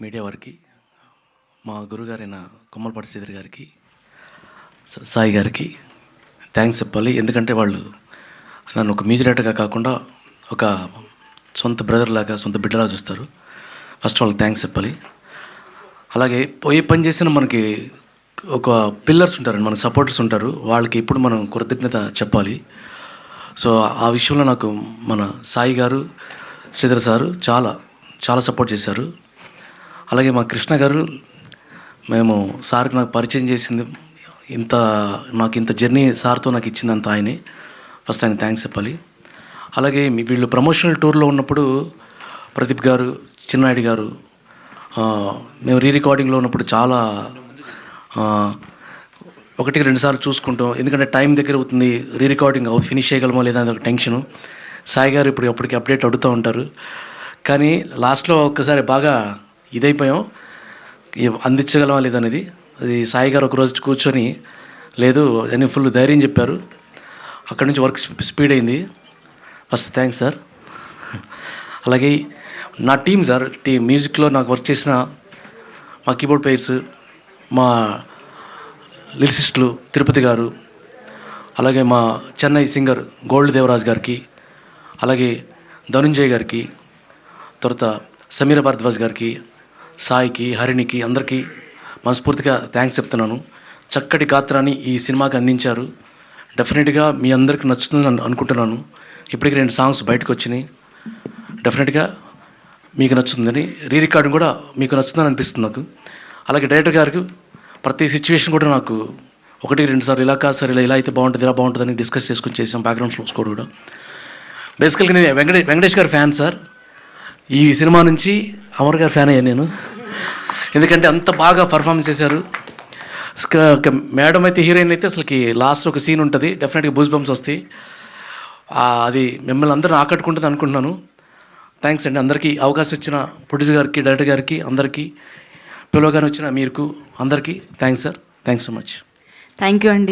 Media వారికి, మా గురుగారైన కొమ్మలపాటి శ్రీధర్ గారికి, సాయి గారికి థ్యాంక్స్ చెప్పాలి. ఎందుకంటే వాళ్ళు నన్ను ఒక మ్యూజిక్ డైరెక్టర్గా కాకుండా ఒక సొంత బ్రదర్ లాగా, సొంత బిడ్డలా చూస్తారు. ఫస్ట్ వాళ్ళకి థ్యాంక్స్ చెప్పాలి. అలాగే ఏ పని చేసినా మనకి ఒక పిల్లర్స్ ఉంటారండి, మన సపోర్టర్స్ ఉంటారు. వాళ్ళకి ఇప్పుడు మనం కృతజ్ఞత చెప్పాలి. సో ఆ విషయంలో నాకు మన సాయి గారు, శ్రీధర్ సారు చాలా సపోర్ట్ చేశారు. అలాగే మా కృష్ణ గారు, మేము సార్కి నాకు పరిచయం చేసింది నాకు ఇంత జర్నీ సార్తో నాకు ఇచ్చిందంత ఆయనే. ఫస్ట్ ఆయన థ్యాంక్స్ చెప్పాలి. అలాగే వీళ్ళు ప్రమోషనల్ టూర్లో ఉన్నప్పుడు ప్రదీప్ గారు, చిన్నాయుడు గారు, మేము రికార్డింగ్లో ఉన్నప్పుడు చాలా 1-2 సార్లు చూసుకుంటాం. ఎందుకంటే టైం దగ్గర అవుతుంది, రికార్డింగ్ ఫినిష్ చేయగలమో లేదా అని ఒక టెన్షను. సాయి గారు అప్పటికి అప్డేట్ అడుగుతూ ఉంటారు. కానీ లాస్ట్లో ఒక్కసారి బాగా ఇదైపోయాం, అందించగలమా లేదనేది. అది సాయి గారు ఒకరోజు కూర్చొని లేదు అని ఫుల్ ధైర్యం చెప్పారు. అక్కడి నుంచి వర్క్ స్పీడ్ అయింది. First thanks sir. అలాగే నా టీం సార్, మ్యూజిక్లో నాకు వర్క్ చేసిన మా కీబోర్డ్ ప్లేయర్స్, మా లిరిసిస్టులు తిరుపతి గారు, అలాగే మా చెన్నై సింగర్ గోల్డ్ దేవరాజ్ గారికి, అలాగే ధనుంజయ్ గారికి, తర్వాత సమీర భారద్వాజ్ గారికి, సాయికి, హరిణికి, అందరికీ మనస్ఫూర్తిగా థ్యాంక్స్ చెప్తున్నాను. చక్కటి గాత్రాన్ని ఈ సినిమాకి అందించారు. డెఫినెట్గా మీ అందరికీ నచ్చుతుందని అనుకుంటున్నాను. ఇప్పటికి 2 సాంగ్స్ బయటకు వచ్చినాయి. డెఫినెట్గా మీకు నచ్చుతుందని, రికార్డింగ్ కూడా మీకు నచ్చుతుందని అనిపిస్తుంది నాకు. అలాగే డైరెక్టర్ గారికి ప్రతి సిచ్యువేషన్ కూడా నాకు 1-2 సార్లు ఇలా కాదు సార్, ఇలా అయితే బాగుంటుంది, ఇలా బాగుంటుందని డిస్కస్ చేసుకుని చేసాం. బ్యాక్గ్రౌండ్ స్కోర్ కూడా బేసికల్గా నేను వెంకటేష్ గారి ఫ్యాన్ సార్. ఈ సినిమా నుంచి అమర్ గారి ఫ్యాన్ అయ్యాను నేను. ఎందుకంటే అంత బాగా పర్ఫార్మెన్స్ చేశారు. మేడం అయితే, హీరోయిన్ అయితే అసలుకి లాస్ట్ ఒక సీన్ ఉంటుంది, డెఫినెట్గా బూస్ బంప్స్ వస్తాయి. అది మిమ్మల్ని అందరూ ఆకట్టుకుంటుంది అనుకుంటున్నాను. థ్యాంక్స్ అండి అందరికీ. అవకాశం ఇచ్చిన ప్రొడ్యూసర్ గారికి, డైరెక్టర్ గారికి, అందరికీ, పిలవగానే వచ్చిన మీకు అందరికీ thanks sir. Thanks so much. Thank you అండి.